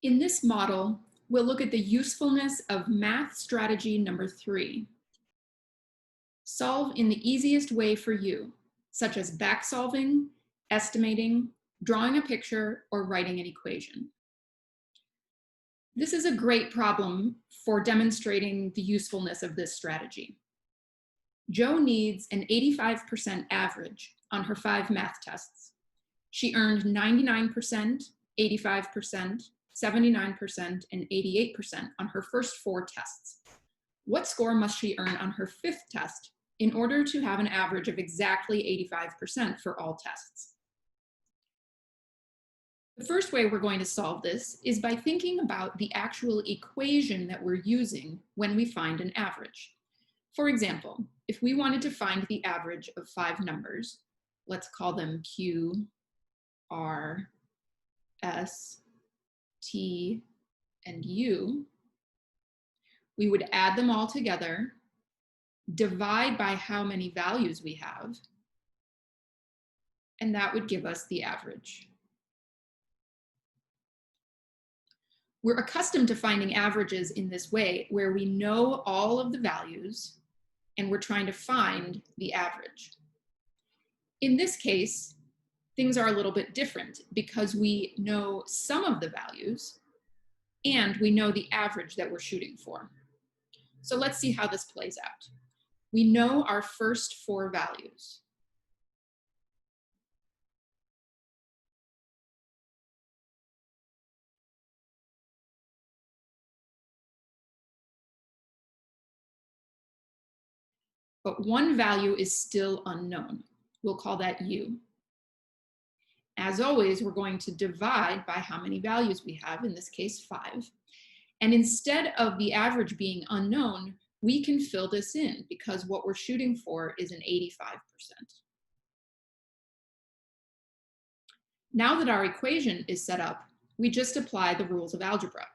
In this model, we'll look at the usefulness of math strategy number 3. Solve in the easiest way for you, such as back solving, estimating, drawing a picture, or writing an equation. This is a great problem for demonstrating the usefulness of this strategy. Jo needs an 85% average on her 5 math tests. She earned 99%, 85%, 79%, and 88% on her first 4 tests. What score must she earn on her 5th test in order to have an average of exactly 85% for all tests? The first way we're going to solve this is by thinking about the actual equation that we're using when we find an average. For example, if we wanted to find the average of 5 numbers, let's call them Q, R, S, T, and U, we would add them all together, divide by how many values we have, and that would give us the average. We're accustomed to finding averages in this way, where we know all of the values and we're trying to find the average. In this case, things are a little bit different because we know some of the values and we know the average that we're shooting for. So let's see how this plays out. We know our first 4 values. But one value is still unknown. We'll call that U. As always, we're going to divide by how many values we have, in this case 5. And instead of the average being unknown, we can fill this in because what we're shooting for is an 85%. Now that our equation is set up, we just apply the rules of algebra.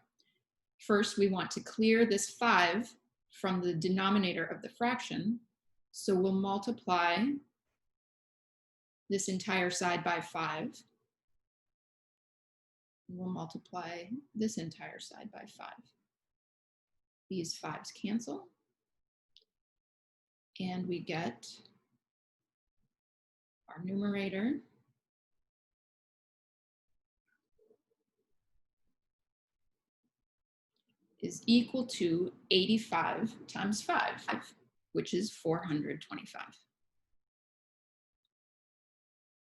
First, we want to clear this 5 from the denominator of the fraction. So we'll multiply this entire side by 5. We'll multiply this entire side by 5. These 5s cancel. And we get our numerator is equal to 85 times 5, which is 425.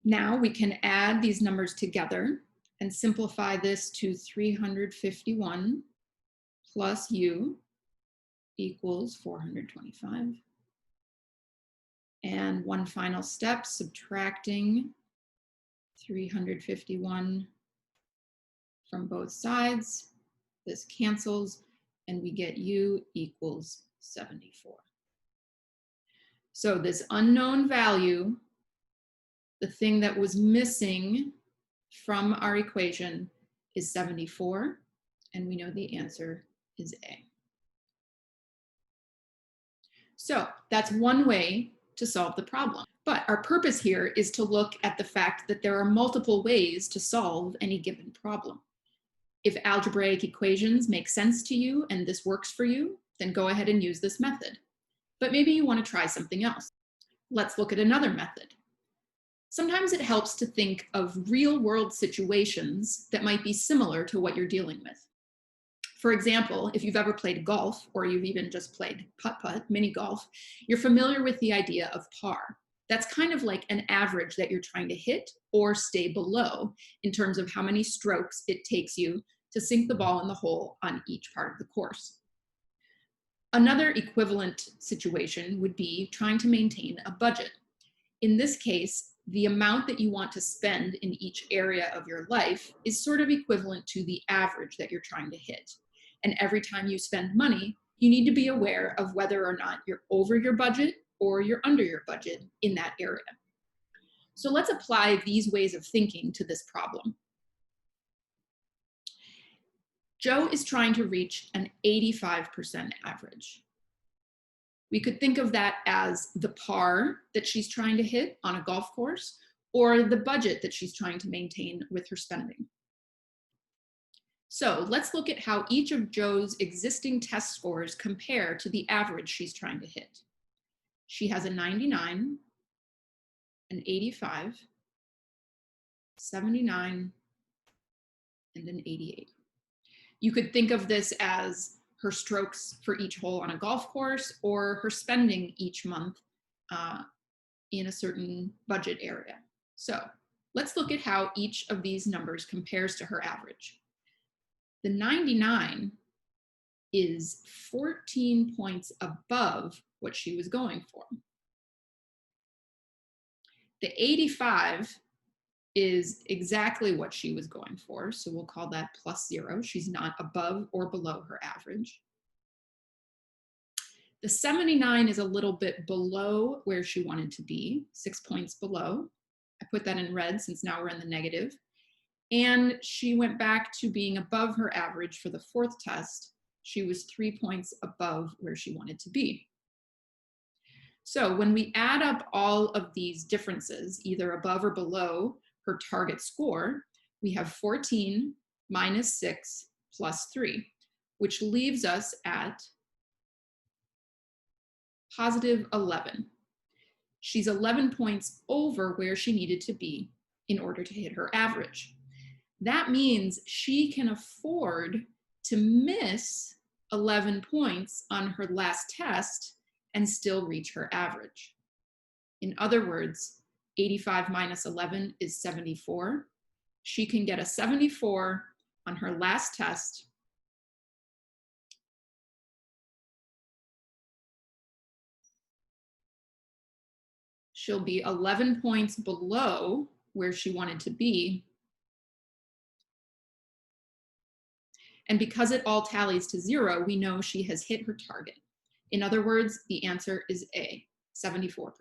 Now we can add these numbers together and simplify this to 351 plus U equals 425. And one final step, subtracting 351 from both sides. This cancels, and we get U equals 74. So this unknown value, the thing that was missing from our equation, is 74, and we know the answer is A. So that's one way to solve the problem. But our purpose here is to look at the fact that there are multiple ways to solve any given problem. If algebraic equations make sense to you and this works for you, then go ahead and use this method. But maybe you want to try something else. Let's look at another method. Sometimes it helps to think of real-world situations that might be similar to what you're dealing with. For example, if you've ever played golf, or you've even just played putt-putt, mini golf, you're familiar with the idea of par. That's kind of like an average that you're trying to hit or stay below in terms of how many strokes it takes you to sink the ball in the hole on each part of the course. Another equivalent situation would be trying to maintain a budget. In this case, the amount that you want to spend in each area of your life is sort of equivalent to the average that you're trying to hit. And every time you spend money, you need to be aware of whether or not you're over your budget or you're under your budget in that area. So let's apply these ways of thinking to this problem. Jo is trying to reach an 85% average. We could think of that as the par that she's trying to hit on a golf course, or the budget that she's trying to maintain with her spending. So let's look at how each of Joe's existing test scores compare to the average she's trying to hit. She has a 99, an 85, 79, and an 88. You could think of this as her strokes for each hole on a golf course or her spending each month in a certain budget area. So let's look at how each of these numbers compares to her average. The 99 is 14 points above what she was going for. The 85 is exactly what she was going for, so we'll call that +0. She's not above or below her average. The 79 is a little bit below where she wanted to be, 6 points below. I put that in red since now we're in the negative. And she went back to being above her average for the fourth test. She was 3 points above where she wanted to be. So when we add up all of these differences, either above or below her target score, we have 14 minus 6 plus 3, which leaves us at positive 11. She's 11 points over where she needed to be in order to hit her average. That means she can afford to miss 11 points on her last test and still reach her average. In other words, 85 minus 11 is 74. She can get a 74 on her last test she'll be 11 points below where she wanted to be. And because it all tallies to 0, we know she has hit her target. In other words, the answer is A, 74%.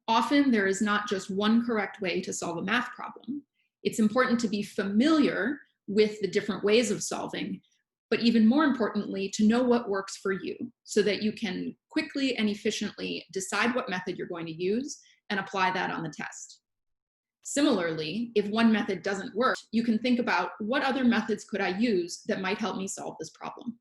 Often there is not just one correct way to solve a math problem. It's important to be familiar with the different ways of solving, but even more importantly, to know what works for you so that you can quickly and efficiently decide what method you're going to use and apply that on the test. Similarly, if one method doesn't work, you can think about what other methods could I use that might help me solve this problem.